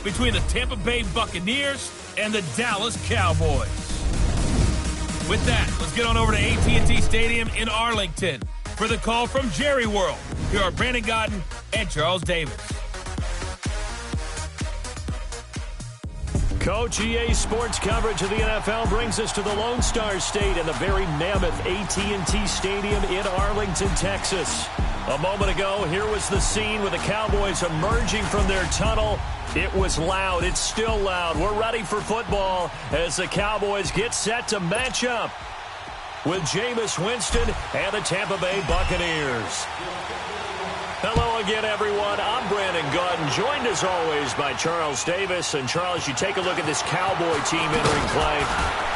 between the Tampa Bay Buccaneers and the Dallas Cowboys. With that, let's get on over to AT&T Stadium in Arlington for the call from Jerry World. Here are Brandon Godden and Charles Davis. Coach, EA Sports coverage of the NFL brings us to the Lone Star State and the very mammoth AT&T Stadium in Arlington, Texas. A moment ago, here was the scene with the Cowboys emerging from their tunnel. It was loud. It's still loud. We're ready for football as the Cowboys get set to match up with Jameis Winston and the Tampa Bay Buccaneers. Hello again, everyone. I'm Brandon Godden, joined as always by Charles Davis. And Charles, you take a look at this Cowboy team entering play.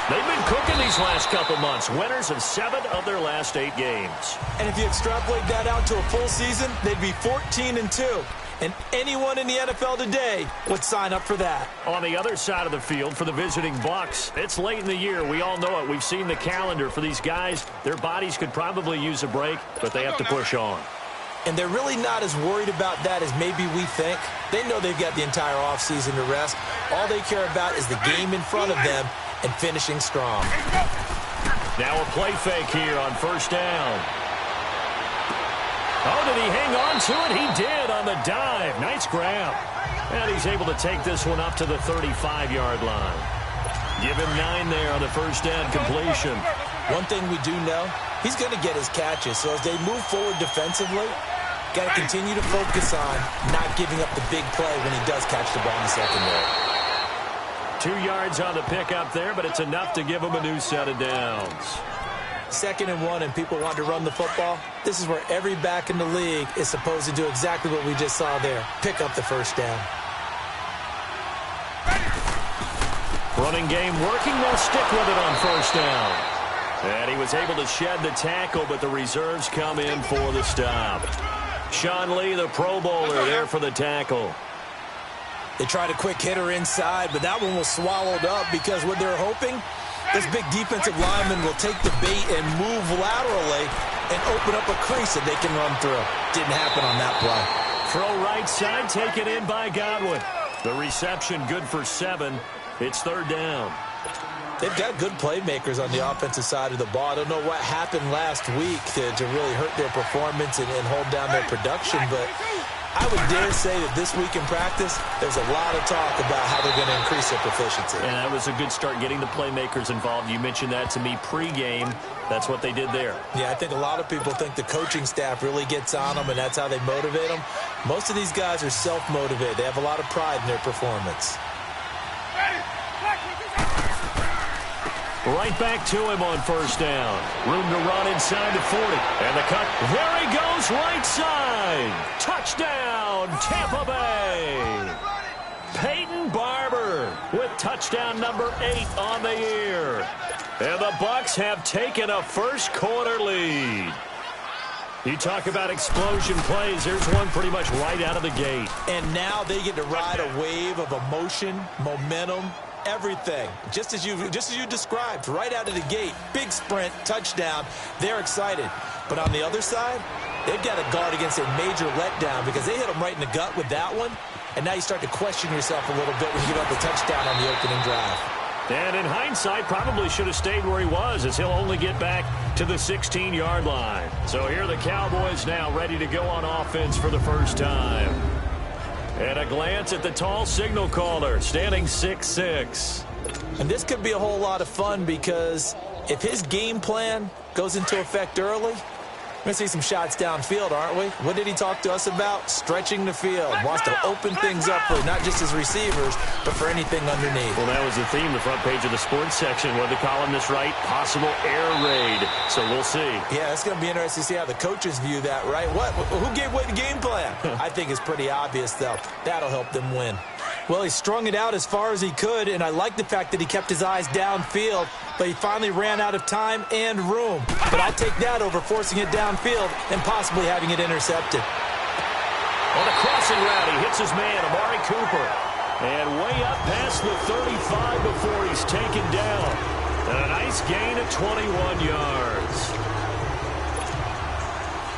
They've been cooking these last couple months, winners of 7 of their last 8 games. And if you extrapolate that out to a full season, they'd be 14-2. And anyone in the NFL today would sign up for that. On the other side of the field for the visiting Bucs, it's late in the year. We all know it. We've seen the calendar for these guys. Their bodies could probably use a break, but they have to push on. And they're really not as worried about that as maybe we think. They know they've got the entire offseason to rest. All they care about is the game in front of them and finishing strong. Now a play fake here on first down. Oh, did he hang on to it? He did on the dive. Nice grab. And he's able to take this one up to the 35-yard line. Give him 9 there on the first down completion. One thing we do know, he's going to get his catches. So as they move forward defensively, got to continue to focus on not giving up the big play when he does catch the ball in the secondary. 2 yards on the pickup there, but it's enough to give him a new set of downs. 2nd and 1, and people want to run the football. This is where every back in the league is supposed to do exactly what we just saw there. Pick up the first down. Running game working. They'll stick with it on first down. And he was able to shed the tackle, but the reserves come in for the stop. Sean Lee, the Pro Bowler, there for the tackle. They tried a quick hitter inside, but that one was swallowed up because what they're hoping, this big defensive lineman will take the bait and move laterally and open up a crease that they can run through. Didn't happen on that play. Throw right side, taken in by Godwin. The reception good for 7. It's 3rd down. They've got good playmakers on the offensive side of the ball. I don't know what happened last week to really hurt their performance and hold down their production, but I would dare say that this week in practice, there's a lot of talk about how they're going to increase their proficiency. And that was a good start, getting the playmakers involved. You mentioned that to me pregame. That's what they did there. Yeah, I think a lot of people think the coaching staff really gets on them, and that's how they motivate them. Most of these guys are self-motivated. They have a lot of pride in their performance. Right back to him on first down. Room to run inside the 40. And the cut. There he goes, right side. Touchdown, Tampa Bay. Peyton Barber with touchdown number 8 on the year. And the Bucs have taken a first-quarter lead. You talk about explosion plays. Here's one pretty much right out of the gate. And now they get to ride a wave of emotion, momentum, everything, just as you described, right out of the gate. Big sprint, touchdown. They're excited. But on the other side, they've got to guard against a major letdown because they hit them right in the gut with that one. And now you start to question yourself a little bit when you give up the touchdown on the opening drive. And in hindsight, probably should have stayed where he was, as he'll only get back to the 16-yard line. So here are the Cowboys now ready to go on offense for the first time. And a glance at the tall signal caller, standing 6'6". And this could be a whole lot of fun because if his game plan goes into effect early, we're going to see some shots downfield, aren't we? What did he talk to us about? Stretching the field. Wants to open things up for not just his receivers, but for anything underneath. Well, that was the theme, the front page of the sports section. What did the columnist write? Possible air raid. So we'll see. Yeah, it's going to be interesting to see how the coaches view that, right? Who gave away the game plan? I think it's pretty obvious, though. That'll help them win. Well, he strung it out as far as he could, and I like the fact that he kept his eyes downfield, but he finally ran out of time and room. But I'll take that over forcing it downfield and possibly having it intercepted. On a crossing route, he hits his man, Amari Cooper. And way up past the 35 before he's taken down. And a nice gain of 21 yards.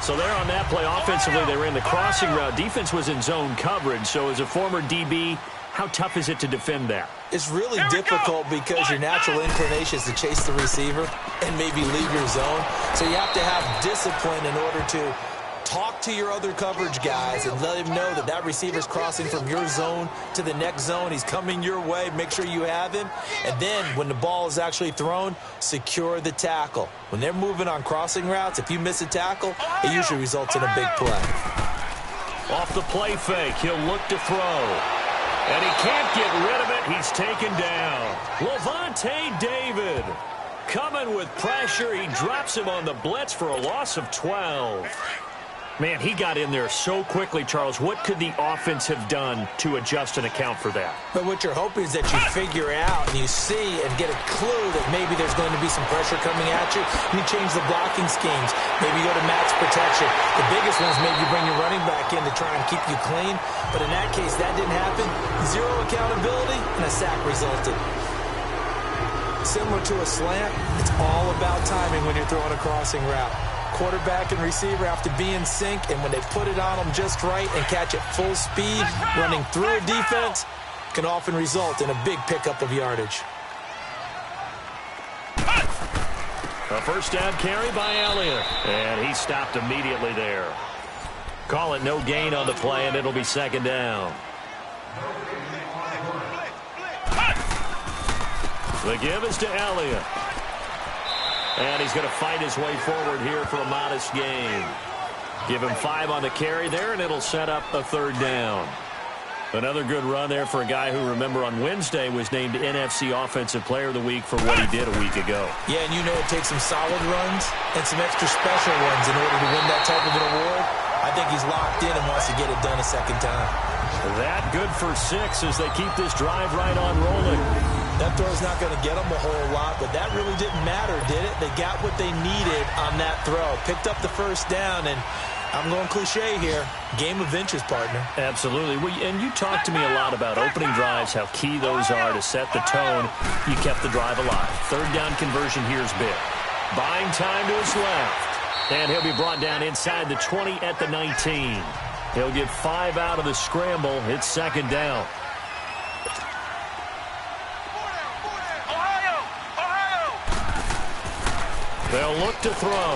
So there on that play, offensively, they ran the crossing route. Defense was in zone coverage, so as a former DB, How tough is it to defend that? It's really difficult because your natural inclination is to chase the receiver and maybe leave your zone. So you have to have discipline in order to talk to your other coverage guys and let him know that that receiver's crossing from your zone to the next zone. He's coming your way. Make sure you have him. And then when the ball is actually thrown, secure the tackle. When they're moving on crossing routes, if you miss a tackle, it usually results in a big play. Off the play fake, he'll look to throw. And he can't get rid of it. He's taken down. Lavonte David coming with pressure. He drops him on the blitz for a loss of 12. Man, he got in there so quickly, Charles. What could the offense have done to adjust and account for that? But what you're hoping is that you figure out and you see and get a clue that maybe there's going to be some pressure coming at you. And you change the blocking schemes. Maybe you go to max protection. The biggest one is maybe you bring your running back in to try and keep you clean. But in that case, that didn't happen. Zero accountability, and a sack resulted. Similar to a slant, it's all about timing when you're throwing a crossing route. Quarterback and receiver have to be in sync, and when they put it on them just right and catch it full speed, running through a defense can often result in a big pickup of yardage. A first down carry by Elliott, and he stopped immediately there. Call it no gain on the play, and it'll be second down. The give is to Elliott. And he's going to fight his way forward here for a modest gain. Give him 5 on the carry there, and it'll set up a third down. Another good run there for a guy who, remember, on Wednesday was named NFC Offensive Player of the Week for what he did a week ago. Yeah, and you know it takes some solid runs and some extra special ones in order to win that type of an award. I think he's locked in and wants to get it done a second time. That good for 6 as they keep this drive right on rolling. That throw's not going to get them a whole lot, but that really didn't matter, did it? They got what they needed on that throw. Picked up the first down, and I'm going cliche here. Game of inches, partner. Absolutely. And you talked to me a lot about opening drives, how key those are to set the tone. You kept the drive alive. Third down conversion here is big. Buying time to his left. And he'll be brought down inside the 20 at the 19. He'll get 5 out of the scramble. It's second down. They'll look to throw.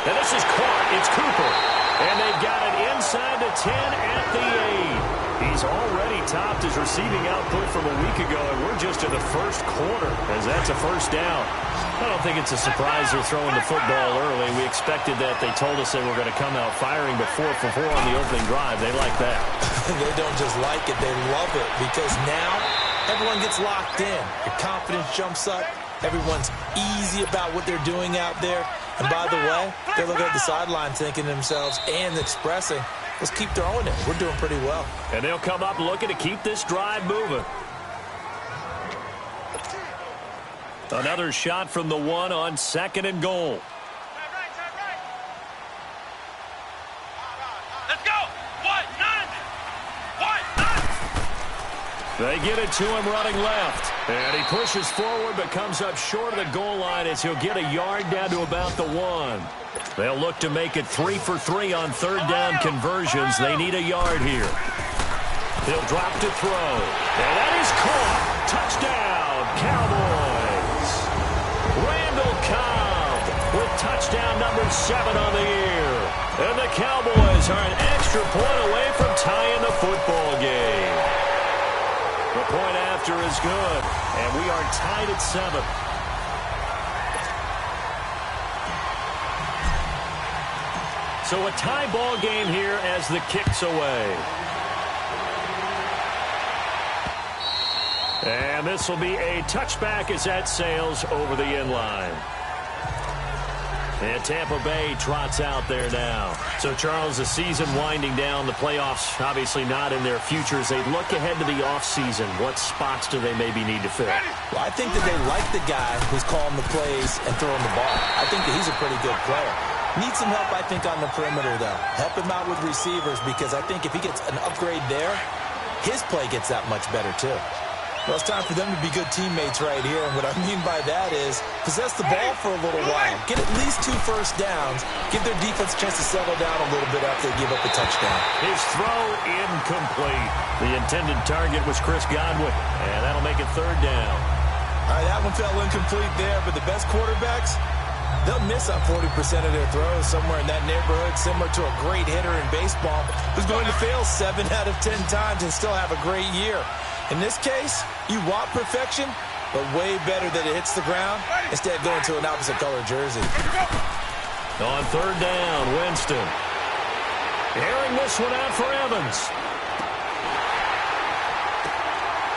And this is caught. It's Cooper. And they've got it inside the 10 at the 8. He's already topped his receiving output from a week ago, and we're just in the first quarter as that's a first down. I don't think it's a surprise they're throwing the football early. We expected that. They told us they were going to come out firing, but 4 for 4 on the opening drive. They like that. They don't just like it. They love it because now everyone gets locked in. Your confidence jumps up. Everyone's easy about what they're doing out there. And by the way, they're looking at the sideline thinking to themselves and expressing, let's keep throwing it. We're doing pretty well. And they'll come up looking to keep this drive moving. Another shot from the 1 on 2nd and goal. Let's go. What? None. They get it to him running left. And he pushes forward but comes up short of the goal line as he'll get a yard down to about the 1. They'll look to make it 3 for 3 on third down conversions. They need a yard here. He'll drop to throw. And that is caught. Touchdown, Cowboys. Randall Cobb with touchdown number 7 on the year. And the Cowboys are an extra point away from tying the football game. The point after is good, and we are tied at 7. So a tie ball game here as the kick's away. And this will be a touchback as that sails over the end line. And Tampa Bay trots out there now. So, Charles, the season winding down, the playoffs obviously not in their futures. They look ahead to the offseason. What spots do they maybe need to fill? Well, I think that they like the guy who's calling the plays and throwing the ball. I think that he's a pretty good player. Needs some help, I think, on the perimeter, though. Help him out with receivers because I think if he gets an upgrade there, his play gets that much better, too. Well, it's time for them to be good teammates right here. And what I mean by that is possess the ball for a little while. Get at least 2 first downs. Give their defense a chance to settle down a little bit after they give up a touchdown. His throw incomplete. The intended target was Chris Godwin. And that'll make it 3rd down. All right, that one fell incomplete there. But the best quarterbacks, they'll miss on 40% of their throws somewhere in that neighborhood, similar to a great hitter in baseball who's going to fail 7 out of 10 times and still have a great year. In this case, you want perfection, but way better that it hits the ground instead of going to an opposite color jersey. On 3rd down, Winston. Airing this one out for Evans.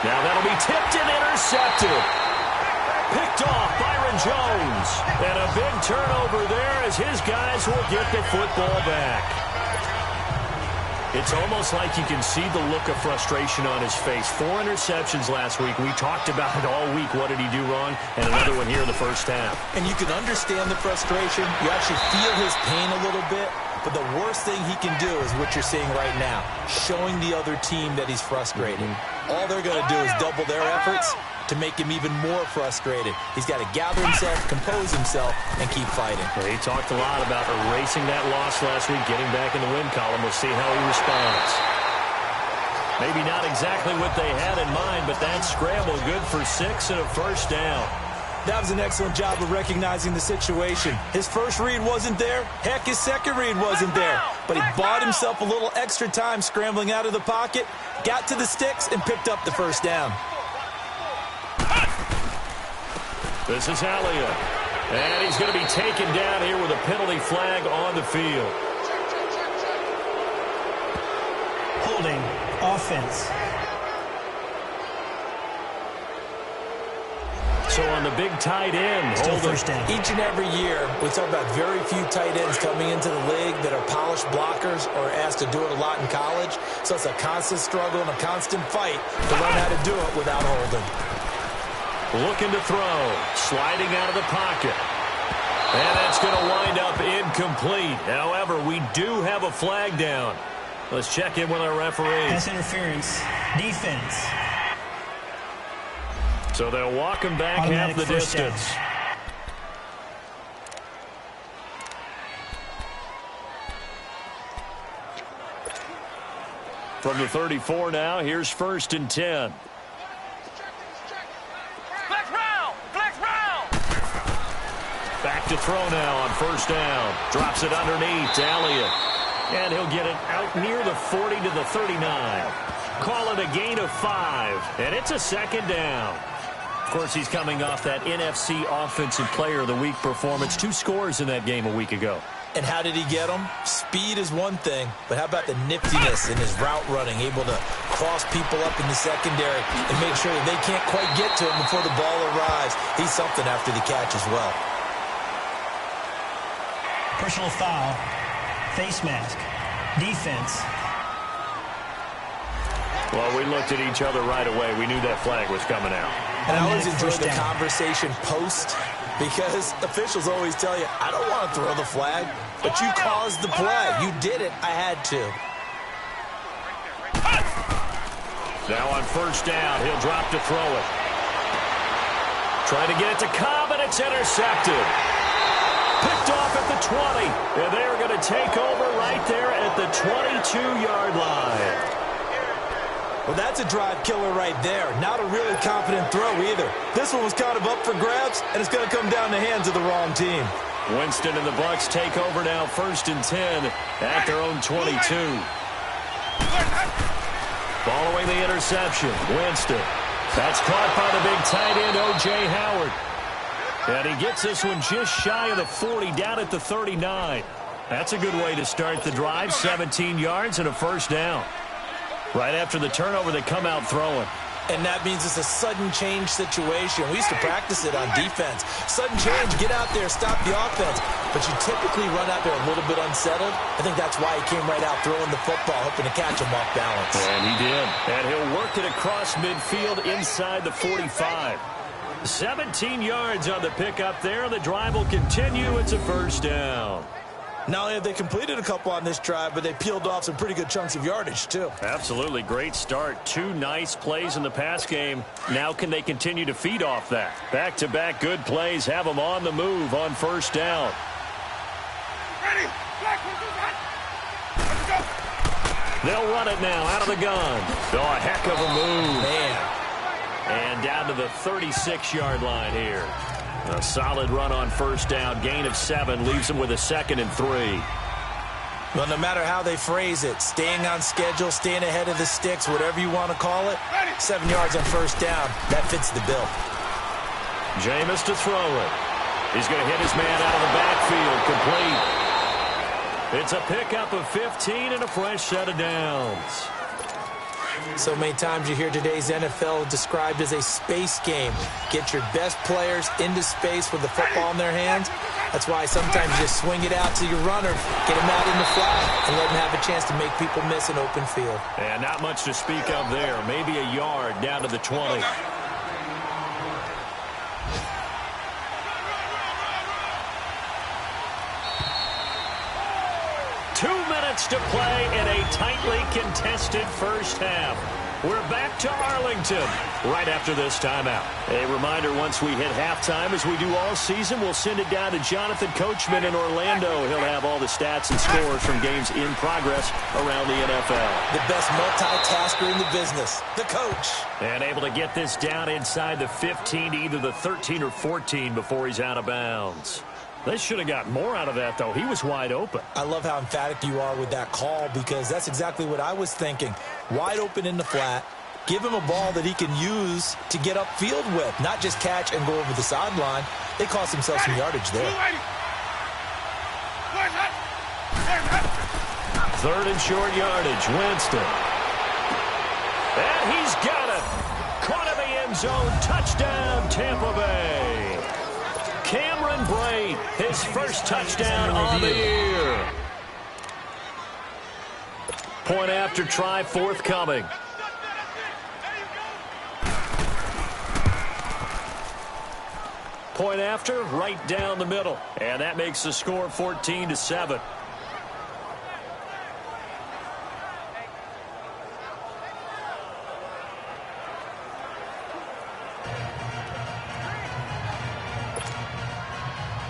Now that'll be tipped and intercepted. Picked off Byron Jones. And a big turnover there as his guys will get the football back. It's almost like you can see the look of frustration on his face. 4 interceptions last week. We talked about it all week. What did he do wrong? And another one here in the first half. And you can understand the frustration. You actually feel his pain a little bit. But the worst thing he can do is what you're seeing right now, showing the other team that he's frustrated. All they're going to do is double their efforts to make him even more frustrated. He's got to gather himself, compose himself, and keep fighting. Well, he talked a lot about erasing that loss last week, getting back in the win column. We'll see how he responds. Maybe not exactly what they had in mind, but that scramble good for 6 and a first down. That was an excellent job of recognizing the situation. His first read wasn't there. Heck, his second read wasn't there. But he bought himself a little extra time scrambling out of the pocket, got to the sticks, and picked up the first down. This is Elliott. And he's going to be taken down here with a penalty flag on the field. Holding offense. So on the big tight end, still first down. Each and every year, we talk about very few tight ends coming into the league that are polished blockers or asked to do it a lot in college. So it's a constant struggle and a constant fight to learn how to do it without holding. Looking to throw, sliding out of the pocket. And that's going to wind up incomplete. However, we do have a flag down. Let's check in with our referee. Pass interference, defense. So they'll walk him back Automatic half the distance. From the 34 now, here's 1st and 10. Back to throw now on 1st down. Drops it underneath to Elliott. And he'll get it out near the 40 to the 39. Call it a gain of 5. And it's a 2nd down. Of course, he's coming off that NFC Offensive Player of the Week performance. 2 scores in that game a week ago. And how did he get them? Speed is one thing, but how about the niftiness in his route running, able to cross people up in the secondary and make sure that they can't quite get to him before the ball arrives. He's something after the catch as well. Personal foul, face mask, defense. Well, we looked at each other right away. We knew that flag was coming out. And I always enjoy the conversation post because officials always tell you, I don't want to throw the flag, but you caused the play. You did it. I had to. Now on 1st down, he'll drop to throw it. Trying to get it to Cobb, and it's intercepted. Picked off at the 20, and they're going to take over right there at the 22-yard line. Well, that's a drive killer right there. Not a really confident throw either. This one was kind of up for grabs, and it's going to come down the hands of the wrong team. Winston and the Bucs take over now 1st and 10 at their own 22. Following the interception, Winston. That's caught by the big tight end, O.J. Howard. And he gets this one just shy of the 40, down at the 39. That's a good way to start the drive. 17 yards and a 1st down. Right after the turnover, they come out throwing. And that means it's a sudden change situation. We used to practice it on defense. Sudden change, get out there, stop the offense. But you typically run out there a little bit unsettled. I think that's why he came right out throwing the football, hoping to catch him off balance. And he did. And he'll work it across midfield inside the 45. 17 yards on the pickup there. The drive will continue. It's a 1st down. Not only have they completed a couple on this drive, but they peeled off some pretty good chunks of yardage, too. Absolutely. Great start. 2 nice plays in the pass game. Now can they continue to feed off that? Back-to-back good plays have them on the move on first down. Ready. Let's go. They'll run it now out of the gun. Oh, a heck of a move. Man. And down to the 36-yard line here. A solid run on first down. Gain of 7 leaves them with a 2nd and 3. Well, no matter how they phrase it, staying on schedule, staying ahead of the sticks, whatever you want to call it, 7 yards on first down, that fits the bill. Jameis to throw it. He's going to hit his man out of the backfield. Complete. It's a pickup of 15 and a fresh set of downs. So many times you hear today's NFL described as a space game. Get your best players into space with the football in their hands. That's why sometimes you just swing it out to your runner, get him out in the flat, and let him have a chance to make people miss an open field. And not much to speak of there. Maybe a yard down to the 20. To play in a tightly contested first half. We're back to Arlington right after this timeout. A reminder, once we hit halftime, as we do all season, we'll send it down to Jonathan Coachman in Orlando. He'll have all the stats and scores from games in progress around the NFL. The best multitasker in the business, the coach. And able to get this down inside the 15 to either the 13 or 14 before he's out of bounds. They should have got more out of that, though. He was wide open. I love how emphatic you are with that call, because that's exactly what I was thinking. Wide open in the flat. Give him a ball that he can use to get upfield with, not just catch and go over the sideline. They cost themselves some yardage there. 3rd and short yardage. Winston. And he's got it. Caught in the end zone. Touchdown, Tampa Bay. Cameron Brate, his first touchdown on the year. Point after try forthcoming. Point after, right down the middle. And that makes the score 14-7.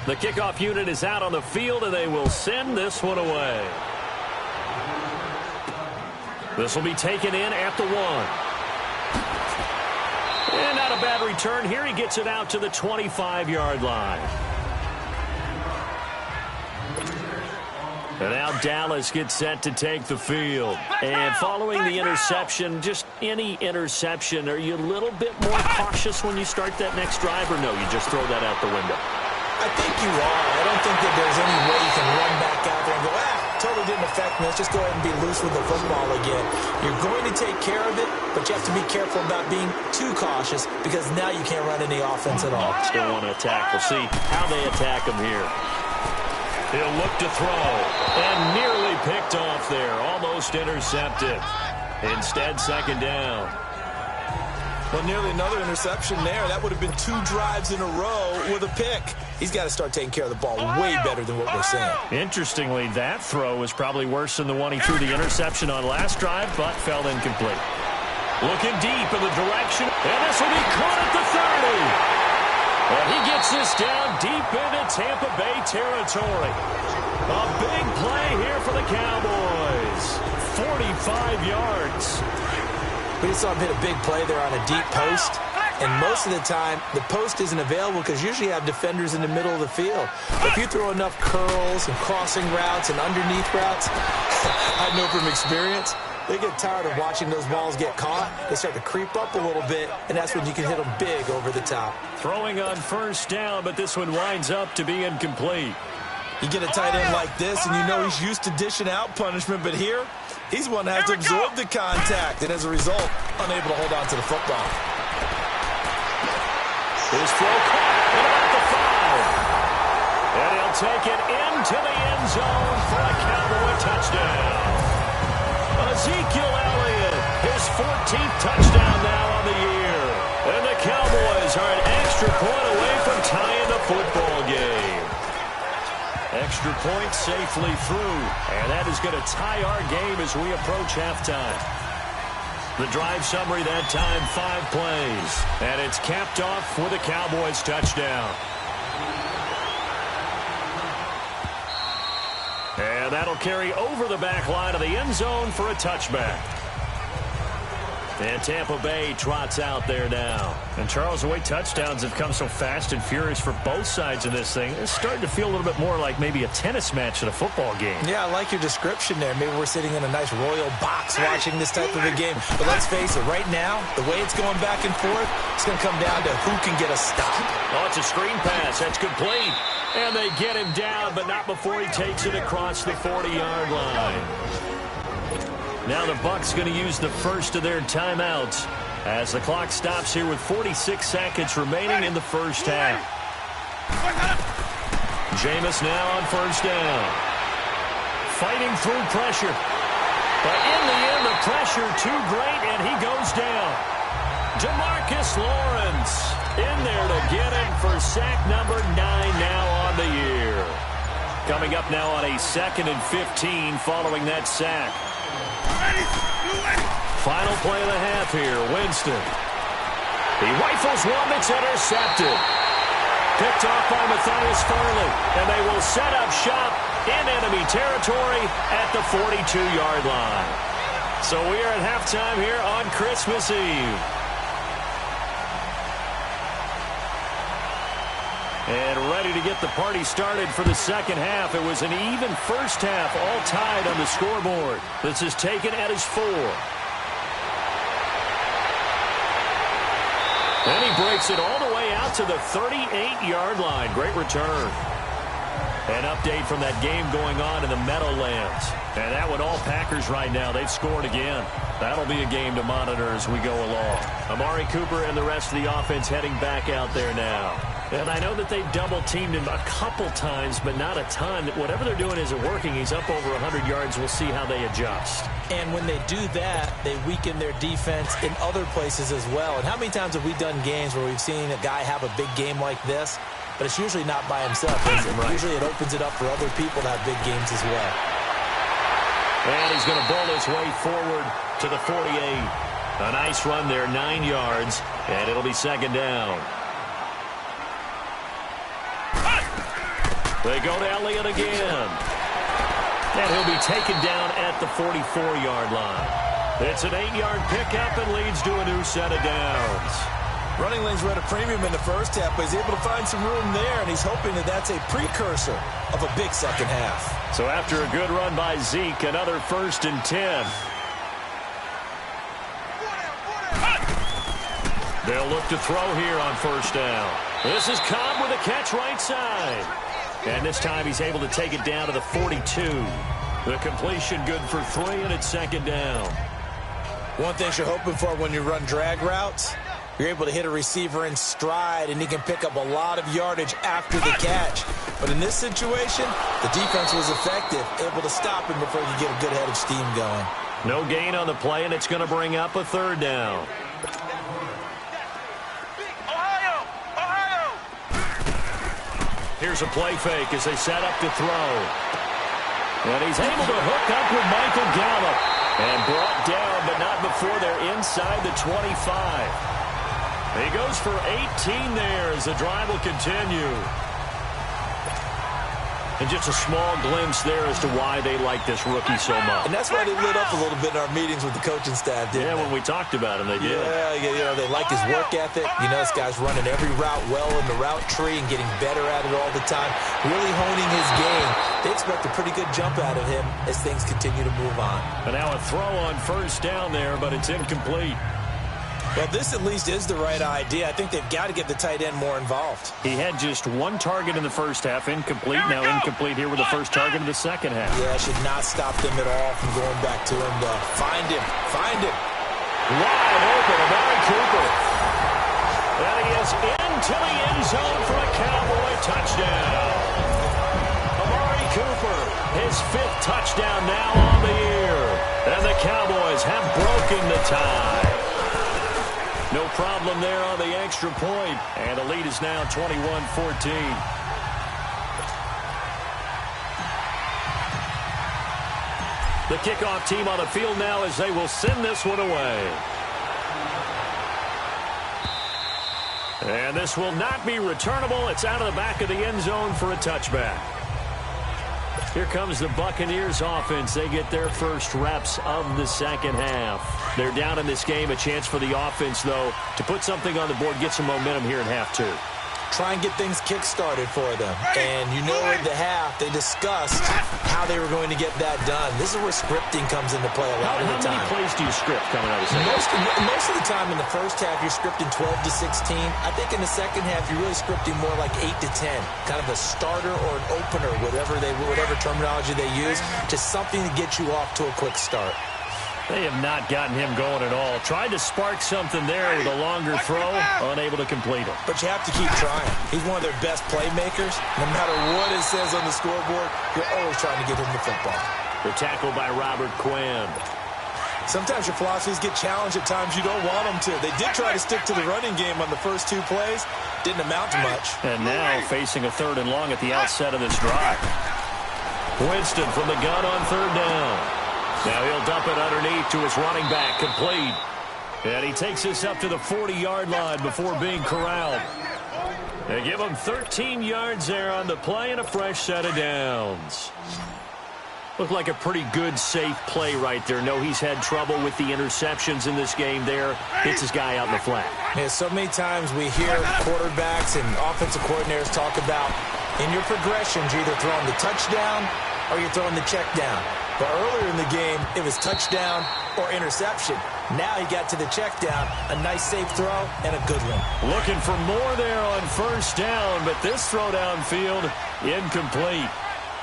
The kickoff unit is out on the field, and they will send this one away. This will be taken in at the 1. And not a bad return here. He gets it out to the 25-yard line. And now Dallas gets set to take the field. And following the interception, just any interception, are you a little bit more cautious when you start that next drive, or no, you just throw that out the window? I think you are. I don't think that there's any way you can run back out there and go, totally didn't affect me. Let's just go ahead and be loose with the football again. You're going to take care of it, but you have to be careful about being too cautious, because now you can't run any offense at all. Still want to attack. We'll see how they attack him here. He'll look to throw, and nearly picked off there. Almost intercepted. Instead, 2nd down. Well, nearly another interception there. That would have been 2 drives in a row with a pick. He's got to start taking care of the ball way better than what we're seeing. Interestingly, that throw was probably worse than the one he threw the interception on last drive, but fell incomplete. Looking deep in the direction, and this will be caught at the 30. And he gets this down deep into Tampa Bay territory. A big play here for the Cowboys. 45 yards. We just saw him hit a big play there on a deep post. And most of the time, the post isn't available because usually you have defenders in the middle of the field. But if you throw enough curls and crossing routes and underneath routes, I know from experience, they get tired of watching those balls get caught. They start to creep up a little bit, and that's when you can hit them big over the top. Throwing on first down, but this one winds up to be incomplete. You get a tight end like this, and you know he's used to dishing out punishment, but here, he's one that has to absorb the contact, and as a result, unable to hold on to the football. His throw caught at the 5. And he'll take it into the end zone for a Cowboy touchdown. Ezekiel Elliott, his 14th touchdown now on the year. And the Cowboys are an extra point away from tying the football game. Extra point safely through. And that is going to tie our game as we approach halftime. The drive summary that time, 5 plays. And it's capped off with a Cowboys touchdown. And that'll carry over the back line of the end zone for a touchback. And Tampa Bay trots out there now. And, Charles, the way touchdowns have come so fast and furious for both sides of this thing, it's starting to feel a little bit more like maybe a tennis match at a football game. Yeah, I like your description there. Maybe we're sitting in a nice royal box watching this type of a game. But let's face it, right now, the way it's going back and forth, it's going to come down to who can get a stop. Oh, it's a screen pass. That's complete. And they get him down, but not before he takes it across the 40-yard line. Now the Bucs going to use the first of their timeouts as the clock stops here with 46 seconds remaining in the first half. Jameis now on first down. Fighting through pressure. But in the end, the pressure too great, and he goes down. Demarcus Lawrence in there to get him for sack number 9 now on the year. Coming up now on a 2nd and 15 following that sack. Final play of the half here, Winston. He rifles one that's intercepted. Picked off by Matthias Farley, and they will set up shop in enemy territory at the 42-yard line. So we are at halftime here on Christmas Eve. And ready to get the party started for the second half. It was an even first half, all tied on the scoreboard. This is taken at his 4. And he breaks it all the way out to the 38-yard line. Great return. An update from that game going on in the Meadowlands. And that one all Packers right now. They've scored again. That'll be a game to monitor as we go along. Amari Cooper and the rest of the offense heading back out there now. And I know that they've double-teamed him a couple times, but not a ton. Whatever they're doing isn't working. He's up over 100 yards. We'll see how they adjust. And when they do that, they weaken their defense in other places as well. And how many times have we done games where we've seen a guy have a big game like this, but it's usually not by himself, is it? Right. Usually it opens it up for other people to have big games as well. And he's going to bowl his way forward to the 48. A nice run there, 9 yards, and it'll be second down. They go to Elliott again. And he'll be taken down at the 44-yard line. It's an 8-yard pickup and leads to a new set of downs. Running lanes were at a premium in the first half, but he's able to find some room there, and he's hoping that that's a precursor of a big second half. So after a good run by Zeke, another 1st and 10. They'll look to throw here on first down. This is Cobb with a catch right side. And this time he's able to take it down to the 42. The completion good for 3, and it's second down. One thing you're hoping for when you run drag routes, you're able to hit a receiver in stride, and he can pick up a lot of yardage after the catch. But in this situation, the defense was effective, able to stop him before he could get a good head of steam going. No gain on the play, and it's going to bring up a 3rd down. Here's a play fake as they set up to throw. And he's able to hook up with Michael Gallup. And brought down, but not before they're inside the 25. He goes for 18 there as the drive will continue. And just a small glimpse there as to why they like this rookie so much. And that's why they lit up a little bit in our meetings with the coaching staff, didn't they? When we talked about him, they did. Yeah, you know, they like his work ethic. You know, this guy's running every route well in the route tree and getting better at it all the time, really honing his game. They expect a pretty good jump out of him as things continue to move on. And now a throw on first down there, but it's incomplete. Well, this at least is the right idea. I think they've got to get the tight end more involved. He had just 1 target in the first half, incomplete. Now incomplete here with the first target in the second half. Yeah, should not stop them at all from going back to him, though. Find him. Find him. Wide open, Amari Cooper. And he is into the end zone for a Cowboy touchdown. Amari Cooper, his 5th touchdown now on the year. And the Cowboys have broken the tie. No problem there on the extra point. And the lead is now 21-14. The kickoff team on the field now as they will send this one away. And this will not be returnable. It's out of the back of the end zone for a touchback. Here comes the Buccaneers offense. They get their first reps of the second half. They're down in this game. A chance for the offense, though, to put something on the board, get some momentum here in half two. Try and get things kick-started for them. And you know at the half, they discussed how they were going to get that done. This is where scripting comes into play a lot of the time. How many plays do you script coming out of the second half? Most of the time in the first half, you're scripting 12 to 16. I think in the second half, you're really scripting more like 8 to 10. Kind of a starter or an opener, whatever terminology they use. Just something to get you off to a quick start. They have not gotten him going at all. Tried to spark something there with a longer throw, unable to complete it. But you have to keep trying. He's one of their best playmakers. No matter what it says on the scoreboard, you're always trying to get him the football. The tackle by Robert Quinn. Sometimes your philosophies get challenged at times you don't want them to. They did try to stick to the running game on the first 2 plays. Didn't amount to much. And now facing a 3rd and long at the outset of this drive. Winston from the gun on 3rd down. Now he'll dump it underneath to his running back, complete. And he takes this up to the 40-yard line before being corralled. They give him 13 yards there on the play and a fresh set of downs. Looked like a pretty good, safe play right there. No, he's had trouble with the interceptions in this game there. Hits his guy out in the flat. Yeah, so many times we hear quarterbacks and offensive coordinators talk about in your progressions, you're either throwing the touchdown or you're throwing the check down. But earlier in the game, it was touchdown or interception. Now he got to the check down, a nice safe throw, and a good one. Looking for more there on 1st down, but this throw downfield, incomplete.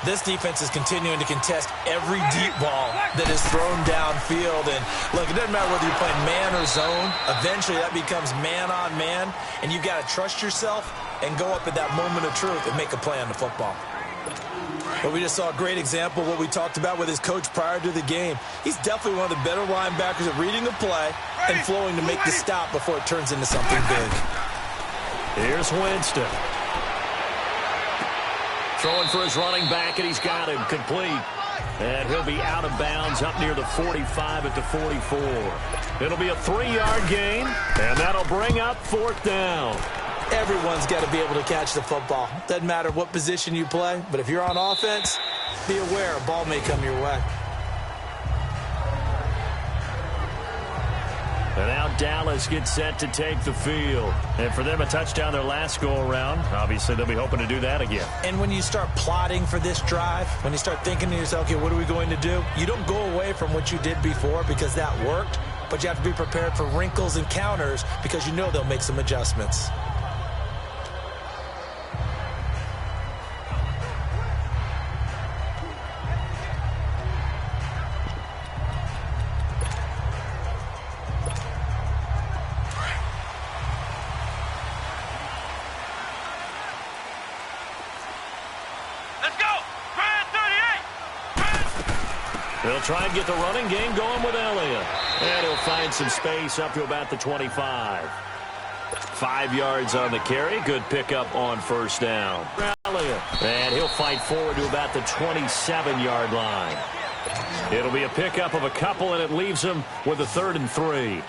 This defense is continuing to contest every deep ball that is thrown downfield. And look, it doesn't matter whether you're playing man or zone. Eventually that becomes man on man, and you've got to trust yourself and go up at that moment of truth and make a play on the football. But we just saw a great example of what we talked about with his coach prior to the game. He's definitely one of the better linebackers at reading a play and flowing to make the stop before it turns into something big. Here's Winston. Throwing for his running back, and he's got him complete. And he'll be out of bounds up near the 45 at the 44. It'll be a 3-yard gain, and that'll bring up 4th down. Everyone's got to be able to catch the football. Doesn't matter what position you play, but if you're on offense, be aware a ball may come your way. And now Dallas gets set to take the field. And for them, a touchdown their last go-around. Obviously, they'll be hoping to do that again. And when you start plotting for this drive, when you start thinking to yourself, okay, what are we going to do? You don't go away from what you did before because that worked, but you have to be prepared for wrinkles and counters because you know they'll make some adjustments. They'll try and get the running game going with Elliott. And he'll find some space up to about the 25. 5 yards on the carry. Good pickup on 1st down. Elliott. And he'll fight forward to about the 27-yard line. It'll be a pickup of a couple, and it leaves him with a 3rd and 3.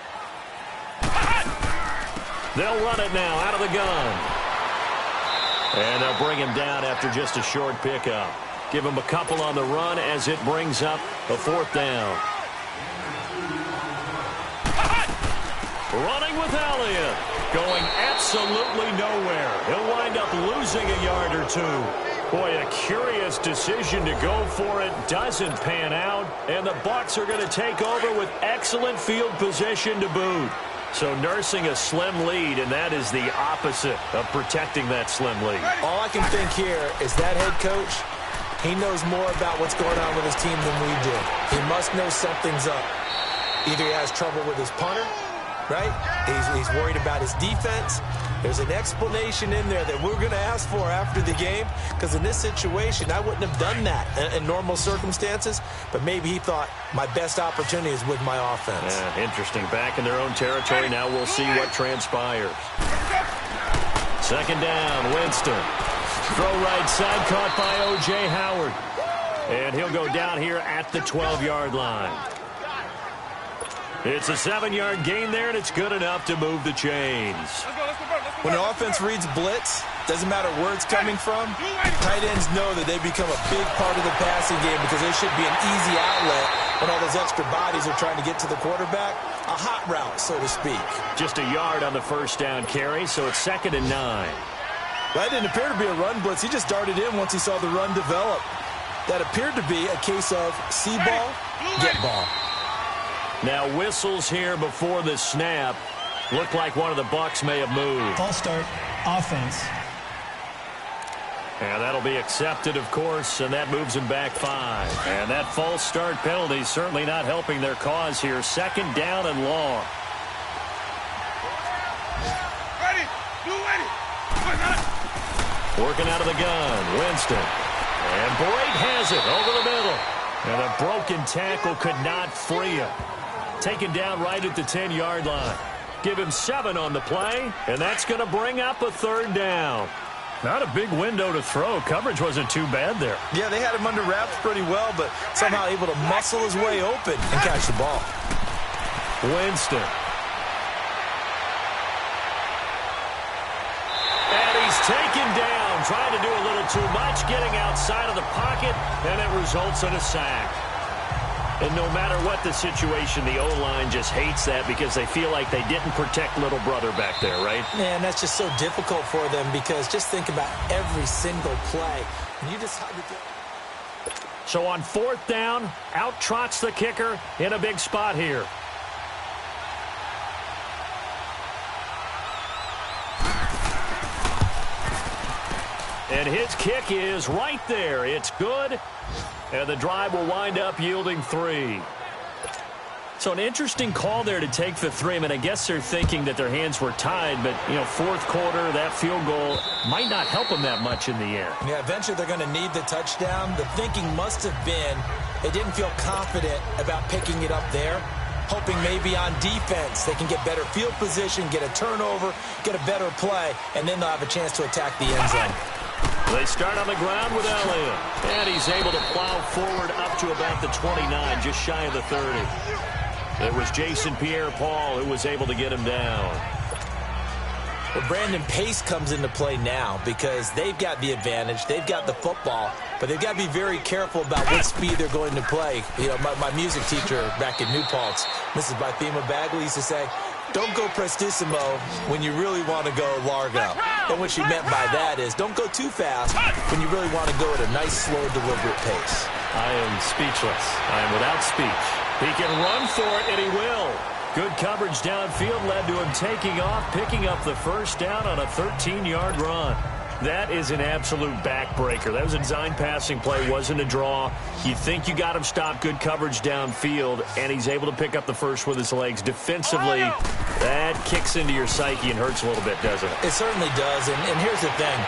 They'll run it now out of the gun. And they'll bring him down after just a short pickup. Give him a couple on the run as it brings up a 4th down. Running with Elliott. Going absolutely nowhere. He'll wind up losing a yard or 2. Boy, a curious decision to go for it. Doesn't pan out. And the Bucs are going to take over with excellent field position to boot. So nursing a slim lead, and that is the opposite of protecting that slim lead. All I can think here is that head coach, he knows more about what's going on with his team than we do. He must know something's up. Either he has trouble with his punter, right? He's worried about his defense. There's an explanation in there that we're going to ask for after the game, because in this situation, I wouldn't have done that in normal circumstances, but maybe he thought my best opportunity is with my offense. Yeah, interesting. Back in their own territory. Now we'll see what transpires. 2nd down, Winston. Throw right side, caught by O.J. Howard. And he'll go down here at the 12-yard line. It's a 7-yard gain there, and it's good enough to move the chains. When an offense reads blitz, doesn't matter where it's coming from, tight ends know that they become a big part of the passing game because they should be an easy outlet when all those extra bodies are trying to get to the quarterback. A hot route, so to speak. Just a yard on the first down carry, so it's 2nd and 9. That didn't appear to be a run blitz. He just darted in once he saw the run develop. That appeared to be a case of see ball, get ball. Now whistles here before the snap. Looked like one of the Bucs may have moved. False start, offense. And that'll be accepted, of course, and that moves him back 5. And that false start penalty certainly not helping their cause here. 2nd down and long. Ready. Blue ready. Working out of the gun, Winston. And Brate has it over the middle. And a broken tackle could not free him. Taken down right at the 10-yard line. Give him 7 on the play, and that's going to bring up a 3rd down. Not a big window to throw. Coverage wasn't too bad there. Yeah, they had him under wraps pretty well, but somehow able to muscle his way open and catch the ball. Winston. And he's taken down, trying to do a little too much, getting outside of the pocket, and it results in a sack. And no matter what the situation, the O-line just hates that because they feel like they didn't protect little brother back there, right? Man, that's just so difficult for them because just think about every single play. And you just have to go. So on 4th down, out trots the kicker in a big spot here. And his kick is right there. It's good. And the drive will wind up yielding 3. So an interesting call there to take the 3. I mean, I guess they're thinking that their hands were tied, but, you know, 4th quarter, that field goal might not help them that much in the end. Yeah, eventually they're going to need the touchdown. The thinking must have been they didn't feel confident about picking it up there, hoping maybe on defense they can get better field position, get a turnover, get a better play, and then they'll have a chance to attack the end zone. They start on the ground with Elliott, and he's able to plow forward up to about the 29, just shy of the 30. It was Jason Pierre-Paul who was able to get him down. Well, Brandon Pace comes into play now because they've got the advantage. They've got the football, but they've got to be very careful about what speed they're going to play. You know, my music teacher back in New Paltz, Mrs. Bythema Bagley, used to say, don't go prestissimo when you really want to go largo. And what she meant by that is don't go too fast when you really want to go at a nice, slow, deliberate pace. I am speechless. I am without speech. He can run for it, and he will. Good coverage downfield led to him taking off, picking up the 1st down on a 13-yard run. That is an absolute backbreaker. That was a design passing play, wasn't a draw. You think you got him stopped, good coverage downfield, and he's able to pick up the 1st with his legs. Defensively, that kicks into your psyche and hurts a little bit, doesn't it? It certainly does, and here's the thing.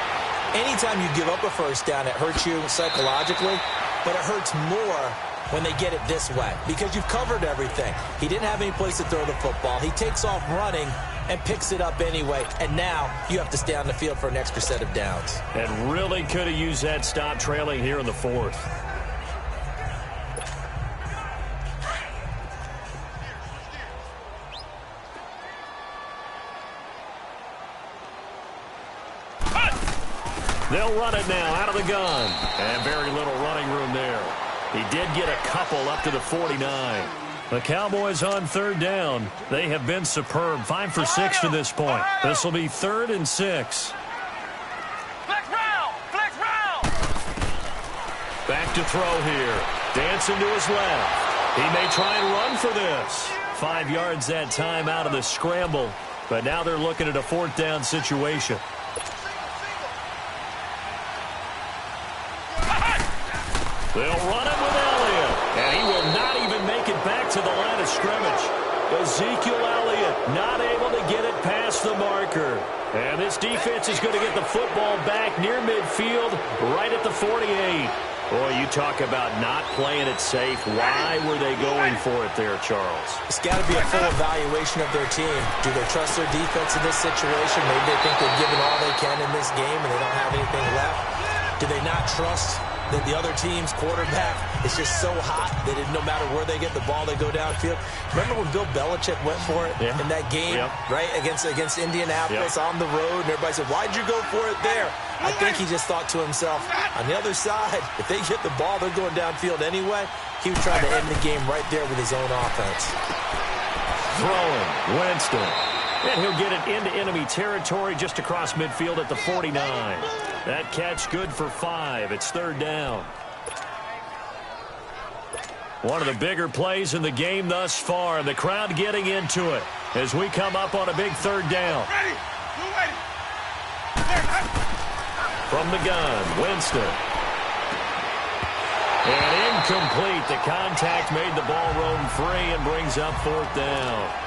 Anytime you give up a 1st down, it hurts you psychologically, but it hurts more when they get it this way because you've covered everything. He didn't have any place to throw the football. He takes off running and picks it up anyway, and now you have to stay on the field for an extra set of downs. And really could have used that stop trailing here in the 4th. They'll run it now out of the gun, and very little running room there. He did get a couple up to the 49. The Cowboys on 3rd down. They have been superb. 5 for 6 to this point. This will be 3rd and 6. Flex round! Flex round! Back to throw here. Dancing to his left. He may try and run for this. 5 yards that time out of the scramble. But now they're looking at a 4th down situation. They'll run it with Elliott. And he will not even make it back to the line of scrimmage. Ezekiel Elliott not able to get it past the marker. And this defense is going to get the football back near midfield, right at the 48. Boy, you talk about not playing it safe. Why were they going for it there, Charles? It's got to be a full evaluation of their team. Do they trust their defense in this situation? Maybe they think they've given all they can in this game and they don't have anything left. Do they not trust that the other team's quarterback is just so hot that no matter where they get the ball, they go downfield. Remember when Bill Belichick went for it in that game, right, against Indianapolis on the road, and everybody said, why'd you go for it there? I think he just thought to himself, on the other side, if they get the ball, they're going downfield anyway. He was trying to end the game right there with his own offense. Throwing, Winston. And he'll get it into enemy territory just across midfield at the 49. That catch good for 5. It's third down. One of the bigger plays in the game thus far. The crowd getting into it as we come up on a big third down. From the gun, Winston. And incomplete. The contact made the ball roam free and brings up fourth down.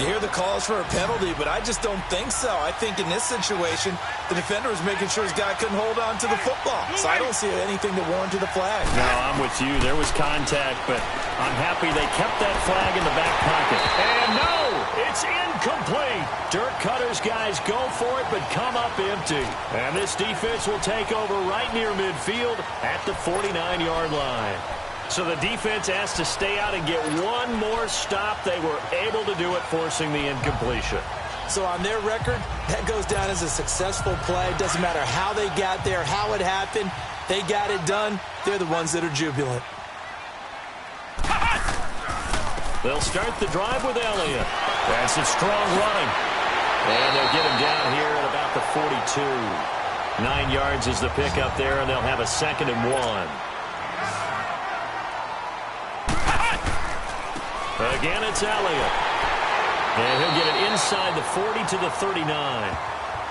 You hear the calls for a penalty, but I just don't think so. I think in this situation, the defender was making sure his guy couldn't hold on to the football. So I don't see anything that warranted the flag. No, I'm with you. There was contact, but I'm happy they kept that flag in the back pocket. And no, it's incomplete. Dirk Cutter's guys go for it, but come up empty. And this defense will take over right near midfield at the 49-yard line. So the defense has to stay out and get one more stop. They were able to do it, forcing the incompletion. So on their record, that goes down as a successful play. Doesn't matter how they got there, how it happened. They got it done. They're the ones that are jubilant. They'll start the drive with Elliott. That's a strong running. And they'll get him down here at about the 42. 9 yards is the pickup there, and they'll have a 2nd and 1. Again, it's Elliott. And he'll get it inside the 40 to the 39.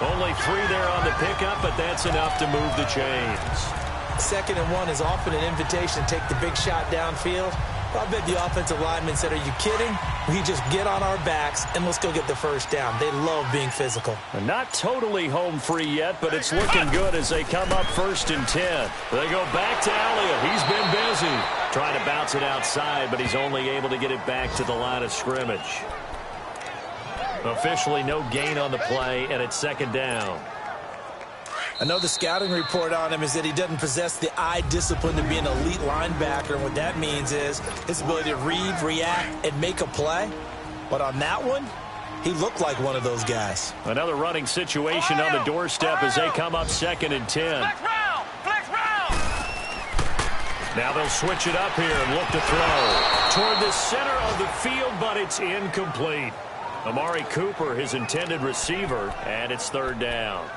Only 3 there on the pickup, but that's enough to move the chains. 2nd and 1 is often an invitation to take the big shot downfield. I bet the offensive lineman said, are you kidding? We just get on our backs and let's go get the first down. They love being physical. And not totally home free yet, but it's looking good as they come up 1st and 10. They go back to Elliott. He's been busy. Trying to bounce it outside, but he's only able to get it back to the line of scrimmage. Officially no gain on the play, and it's 2nd down. I know the scouting report on him is that he doesn't possess the eye discipline to be an elite linebacker. And what that means is his ability to read, react, and make a play. But on that one, he looked like one of those guys. Another running situation on the doorstep as they come up 2nd and 10. Now they'll switch it up here and look to throw toward the center of the field, but it's incomplete. Amari Cooper, his intended receiver, and it's 3rd down.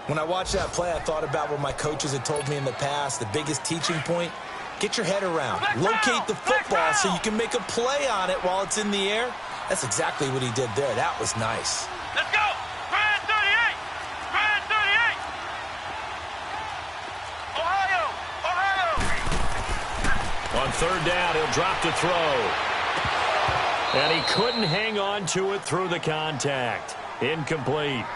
When I watched that play, I thought about what my coaches had told me in the past. The biggest teaching point, get your head around. Locate the football so you can make a play on it while it's in the air. That's exactly what he did there. That was nice. Let's go! Grand 38! Grand 38! Ohio! Ohio! On 3rd down, he'll drop to throw. And he couldn't hang on to it through the contact. Incomplete.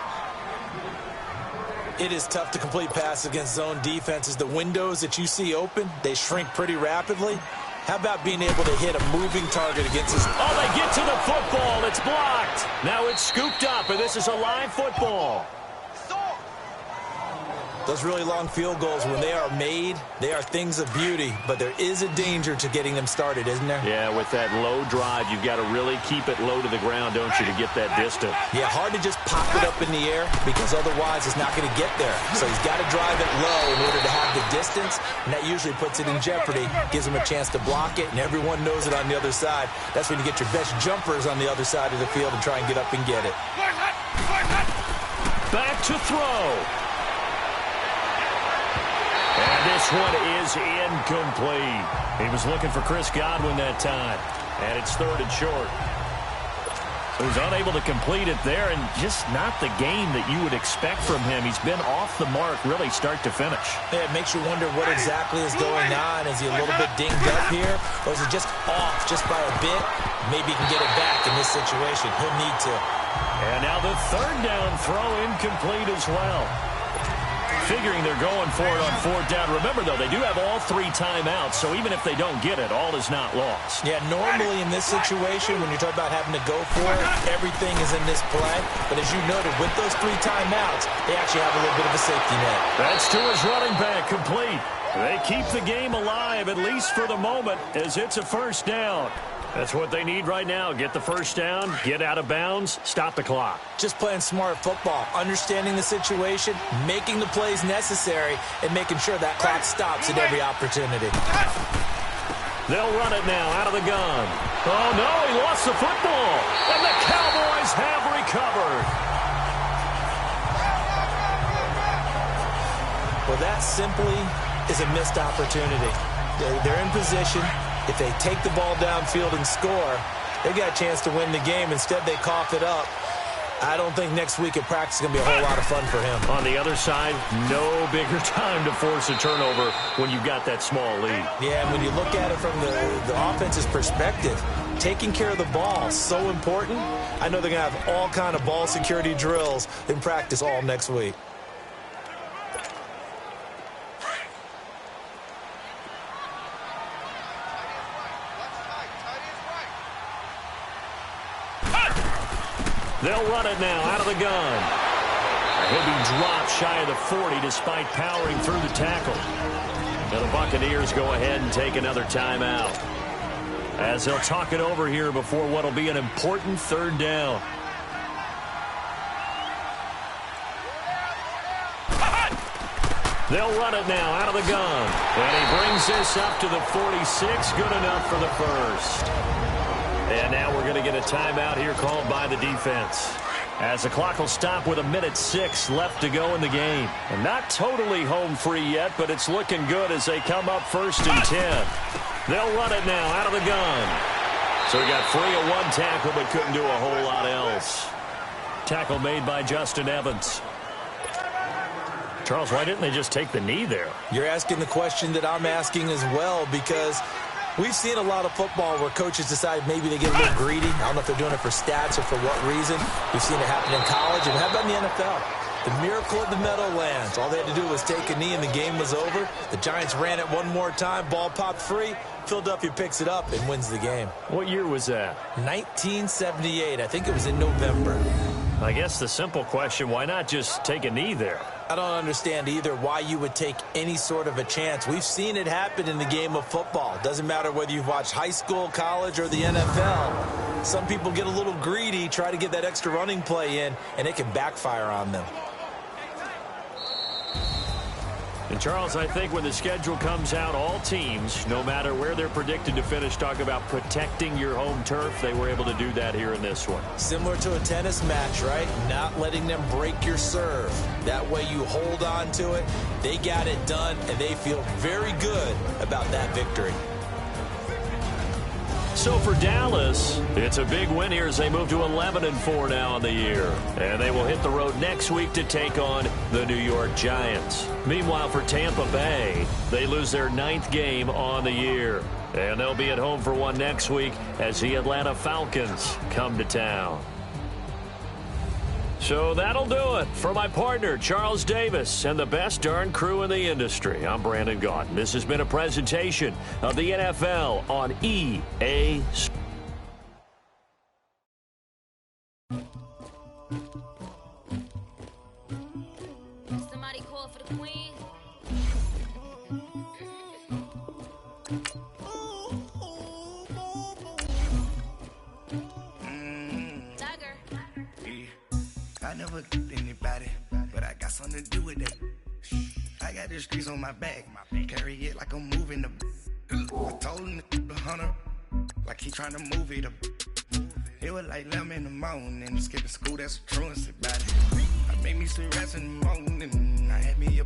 It is tough to complete passes against zone defenses. The windows that you see open, they shrink pretty rapidly. How about being able to hit a moving target against his... Oh, they get to the football. It's blocked. Now it's scooped up, and this is a live football. Those really long field goals, when they are made, they are things of beauty. But there is a danger to getting them started, isn't there? Yeah, with that low drive, you've got to really keep it low to the ground, don't you, to get that distance. Yeah, hard to just pop it up in the air because otherwise it's not going to get there. So he's got to drive it low in order to have the distance, and that usually puts it in jeopardy, gives him a chance to block it, and everyone knows it on the other side. That's when you get your best jumpers on the other side of the field and try and get up and get it. Back to throw. And this one is incomplete. He was looking for Chris Godwin that time. And it's 3rd and short. So he's unable to complete it there, and just not the game that you would expect from him. He's been off the mark really start to finish. Yeah, it makes you wonder what exactly is going on. Is he a little bit dinged up here? Or is he just off just by a bit? Maybe he can get it back in this situation. He'll need to. And now the 3rd down throw incomplete as well. figuring they're going for it on fourth down. Remember, though, they do have all 3 timeouts, so even if they don't get it, all is not lost. Yeah, normally in this situation, when you're talking about having to go for it, everything is in this play. But as you noted, with those 3 timeouts, they actually have a little bit of a safety net. That's to his running back, complete. They keep the game alive, at least for the moment, as it's a first down. That's what they need right now. Get the first down, get out of bounds, stop the clock. Just playing smart football, understanding the situation, making the plays necessary, and making sure that clock stops at every opportunity. They'll run it now out of the gun. Oh, no, he lost the football. And the Cowboys have recovered. Well, that simply is a missed opportunity. They're in position. If they take the ball downfield and score, they got a chance to win the game. Instead, they cough it up. I don't think next week at practice is going to be a whole lot of fun for him. On the other side, no bigger time to force a turnover when you've got that small lead. Yeah, and when you look at it from the offense's perspective, taking care of the ball is so important. I know they're going to have all kind of ball security drills in practice all next week. They'll run it now out of the gun. He'll be dropped shy of the 40 despite powering through the tackle. And the Buccaneers go ahead and take another timeout, as they'll talk it over here before what will be an important third down. They'll run it now out of the gun. And he brings this up to the 46. Good enough for the first. And now we're going to get a timeout here called by the defense, as the clock will stop with 1:06 left to go in the game. And not totally home free yet, but it's looking good as they come up 1st and 10. They'll run it now out of the gun. So he got free of one tackle but couldn't do a whole lot else. Tackle made by Justin Evans. Charles, why didn't they just take the knee there? You're asking the question that I'm asking as well, because we've seen a lot of football where coaches decide maybe they get a little greedy. I don't know if they're doing it for stats or for what reason. We've seen it happen in college, and how about in the NFL? The miracle at the Meadowlands. All they had to do was take a knee, and the game was over. The Giants ran it one more time. Ball popped free. Philadelphia picks it up and wins the game. What year was that? 1978. I think it was in November. I guess the simple question, why not just take a knee there? I don't understand either why you would take any sort of a chance. We've seen it happen in the game of football. Doesn't matter whether you've watched high school, college, or the NFL. Some people get a little greedy, try to get that extra running play in, and it can backfire on them. And, Charles, I think when the schedule comes out, all teams, no matter where they're predicted to finish, talk about protecting your home turf. They were able to do that here in this one. Similar to a tennis match, right? Not letting them break your serve. That way you hold on to it. They got it done, and they feel very good about that victory. So for Dallas, it's a big win here as they move to 11-4 now on the year. And they will hit the road next week to take on the New York Giants. Meanwhile, for Tampa Bay, they lose their 9th game on the year. And they'll be at home for one next week as the Atlanta Falcons come to town. So that'll do it. For my partner, Charles Davis, and the best darn crew in the industry, I'm Brandon Gaudin. This has been a presentation of the NFL on EA Sports. Somebody call for the queen. I never killed anybody, but I got something to do with that. I got the streets on my back, carry it like I'm moving the. I told him to 100, like he trying to move it up. It was like 11 in the morning, skipping school, that's a truancy about it. I made me some rest in the morning, I had me a